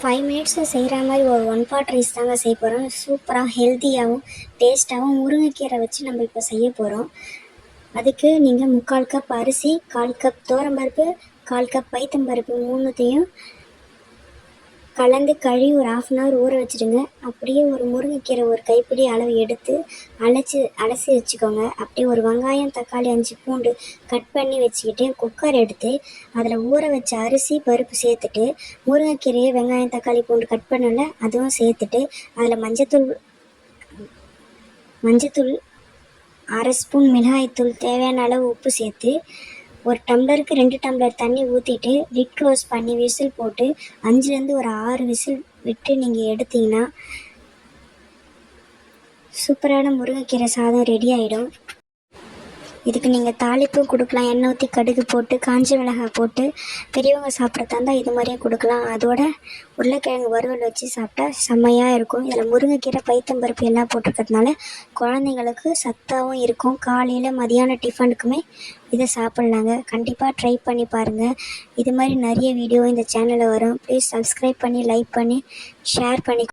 5 மினிட்ஸில் செய்கிற மாதிரி ஒரு ஒன் பாட் ரைஸ் தாங்க செய்ய போகிறோம். சூப்பராக ஹெல்த்தியாகவும் டேஸ்ட்டாகவும் முருங்கைக்கீரை வச்சு நம்ம இப்போ செய்ய போகிறோம். அதுக்கு நீங்கள் 3/4 கப் அரிசி, 1/4 கப் துவரம்பருப்பு, 1/4 கப் பைத்தம்பருப்பு மூணுத்தையும் கலந்து கழுவி ஒரு 1/2 hour ஊற வச்சுடுங்க. அப்படியே ஒரு முருங்கைக்கீரை ஒரு கைப்பிடி அளவு எடுத்து அலசி வச்சுக்கோங்க. அப்படியே ஒரு வெங்காயம், தக்காளி, 5 பூண்டு கட் பண்ணி வச்சுக்கிட்டு குக்கர் எடுத்து அதில் ஊற வச்ச அரிசி பருப்பு சேர்த்துட்டு முருங்கைக்கீரையை வெங்காயம், தக்காளி, பூண்டு கட் பண்ணல அதுவும் சேர்த்துட்டு அதில் மஞ்சத்தூள் 1/2 ஸ்பூன், மிளகாய்த்தூள், தேவையான அளவு உப்பு சேர்த்து ஒரு டம்ளருக்கு 2 டம்ளர் தண்ணி ஊற்றிட்டு லிட் க்ளோஸ் பண்ணி விசில் போட்டு 5லேருந்து ஒரு 6 விசில் விட்டு நீங்கள் எடுத்தீங்கன்னா சூப்பரான முருங்கைக்கீரை சாதம் ரெடி ஆகிடும். இதுக்கு நீங்கள் தாளிப்பும் கொடுக்கலாம். எண்ணெய் ஊற்றி கடுகு போட்டு காஞ்ச மிளகாய் போட்டு பெரியவங்க சாப்பிட்றதா இருந்தால் இது மாதிரியும் கொடுக்கலாம். அதோட உருளைக்கிழங்கு வறுவல் வச்சு சாப்பிட்டா செம்மையாக இருக்கும். இதில் முருங்கைக்கீரை, பைத்தம்பருப்பு எல்லாம் போட்டிருக்கிறதுனால குழந்தைங்களுக்கு சத்தாகவும் இருக்கும். காலையில் மதியான டிஃபனுக்குமே இதை சாப்பிட்லாங்க. கண்டிப்பாக ட்ரை பண்ணி பாருங்கள். இது மாதிரி நிறைய வீடியோ இந்த சேனலில் வரும். ப்ளீஸ் சப்ஸ்கிரைப் பண்ணி, லைக் பண்ணி, ஷேர் பண்ணி